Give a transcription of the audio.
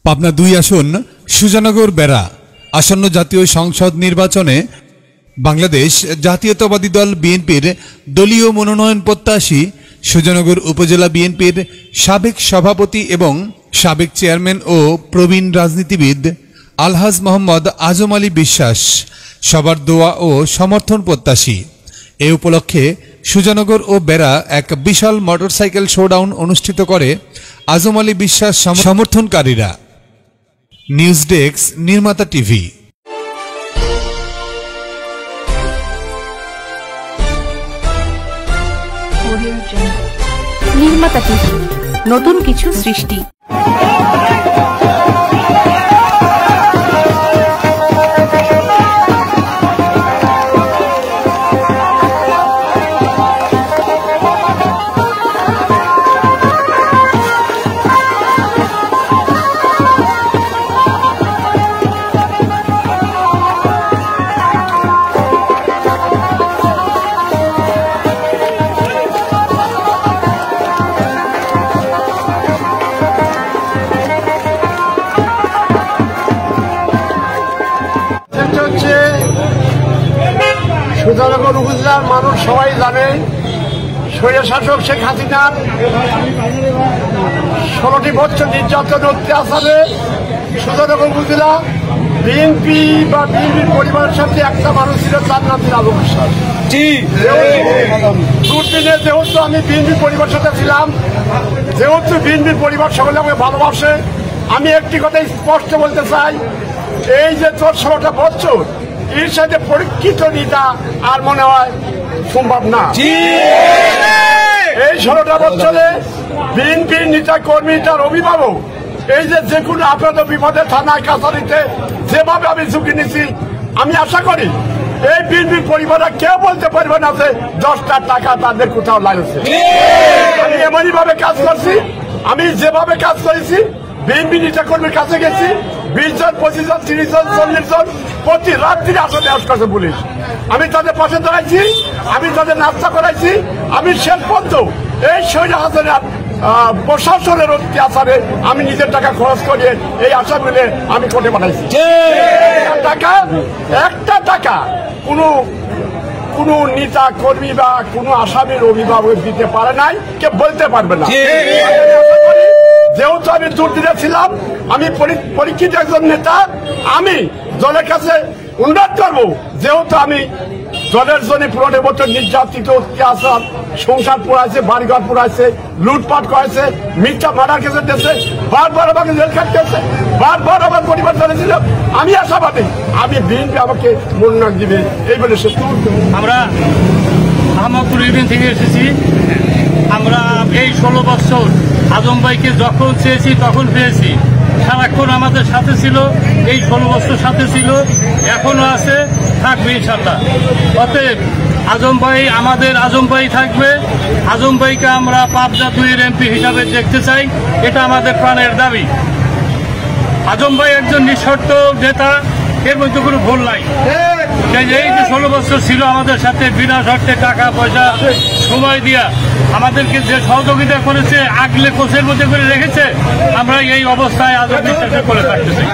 পাবনা ২ আসন সুজানগর বেড়া আসন্ন জাতীয় সংসদ নির্বাচনে বাংলাদেশ জাতীয়তাবাদী দল বিএনপির দলীয় মনোনয়ন প্রত্যাশী সুজানগর উপজেলা বিএনপির সাবেক সভাপতি এবং সাবেক চেয়ারম্যান ও প্রবীণ রাজনীতিবিদ আলহাজ মোহাম্মদ আজম আলী বিশ্বাস সবার দোয়া ও সমর্থন প্রত্যাশী। এ উপলক্ষে সুজানগর ও বেড়া এক বিশাল মোটরসাইকেল শোডাউন অনুষ্ঠিত করে আজম আলী বিশ্বাস সমর্থনকারীরা। নিউজ ডেস্ক, নির্মাতা টিভি। নির্মাতা টিভি, নতুন কিছু সৃষ্টি। সুজানগর উপজেলার মানুষ সবাই জানে, স্বৈরশাসক শেখ হাসিনার 16টি বছর নির্যাতন অত্যাচারে সুজানগর উপজেলা বিএনপি বা বিএনপির পরিবারের সাথে একটা মানুষ ছিল, তার নাম ছিল আবু বিশ্বাস। দুর্দিনে যেহেতু আমি বিএনপির পরিবারের সাথে ছিলাম, যেহেতু বিএনপির পরিবার সকলে আমাকে ভালোবাসে, আমি একটি কথা স্পষ্ট বলতে চাই, এই যে 16টা বছর এর সাথে পরীক্ষিত নেতা আর মনে হয় সম্ভব না। এই 16টা বছরে বিএনপির নেতা কর্মী, তার অভিভাবক, এই যে কোনো আপদ বিপদে থানায় কাছারিতে যেভাবে আমি ঝুঁকি নিছি, আমি আশা করি এই বিএনপির পরিবাররা কেউ বলতে পারবে না যে 10টা টাকা তাদের কোথাও লাগছে। আমি এমনই ভাবে কাজ করছি, আমি যেভাবে কাজ করেছি, বিএনপি নেতা কর্মীর কাছে গেছি, 20 জন, 25 জন, 30 জন, 40 জন প্রতি রাত্রি আসলে আসছে পুলিশ। আমি তাদের পাশে দাঁড়াইছি, আমি তাদের নাস্তা করাইছি। আমি শেষ পর্যন্ত এই শহীদ হাসিনার প্রশাসনের অত্যাচারে আমি নিজের টাকা খরচ করে এই আসামিলে আমি কোর্টে পাঠাইছি। একটা টাকা কোনো নেতা কর্মী বা কোনো আসামির অভিভাবক দিতে পারে নাই, কে বলতে পারবে না। যেহেতু আমি দুর্দিনে ছিলাম, আমি পরীক্ষিত একজন নেতা, আমি দলের কাছে অনুরোধ করবো, যেহেতু আমি দলের জন্য 15 বছর নির্যাতিত অত্যাচার, সংসার পোড়াইছে, বাড়িঘর পোড়াইছে, লুটপাট করেছে, মিথ্যা মার্ডার কেসে দিয়েছে, বারবার আমাকে জেল খাটতেছে, বারবার আমার পরিবার চলেছিল। আমি আশাবাদী আমি বিএনপি আমাকে মনোনয়ন দিবে, এই বলে সে। আমরা আহমদপুর ইউনিয়ন থেকে এসেছি। আমরা এই 16 বছর আজম ভাইকে যখন চেয়েছি তখন পেয়েছি। সারাক্ষণ আমাদের সাথে ছিল, এই 16 বছর সাথে ছিল, এখনো আছে, থাকবে ইনশাল্লাহ। অতএব আজম ভাই আমাদের আজম ভাই থাকবে। আজম ভাইকে আমরা পাবনা 2-এর এমপি হিসাবে দেখতে চাই, এটা আমাদের প্রাণের দাবি। আজম ভাই একজন নিঃশর্ত নেতা, এর মধ্যে কোনো ভুল নাই। এই যে 16 বছর ছিল আমাদের সাথে, বিনা শর্তে টাকা পয়সা সময় দিয়া আমাদেরকে যে সহযোগিতা করেছে, আগলে কোষের মধ্যে করে রেখেছে, আমরা এই অবস্থায় আজম বিশ্বাসে করে থাকতেছি।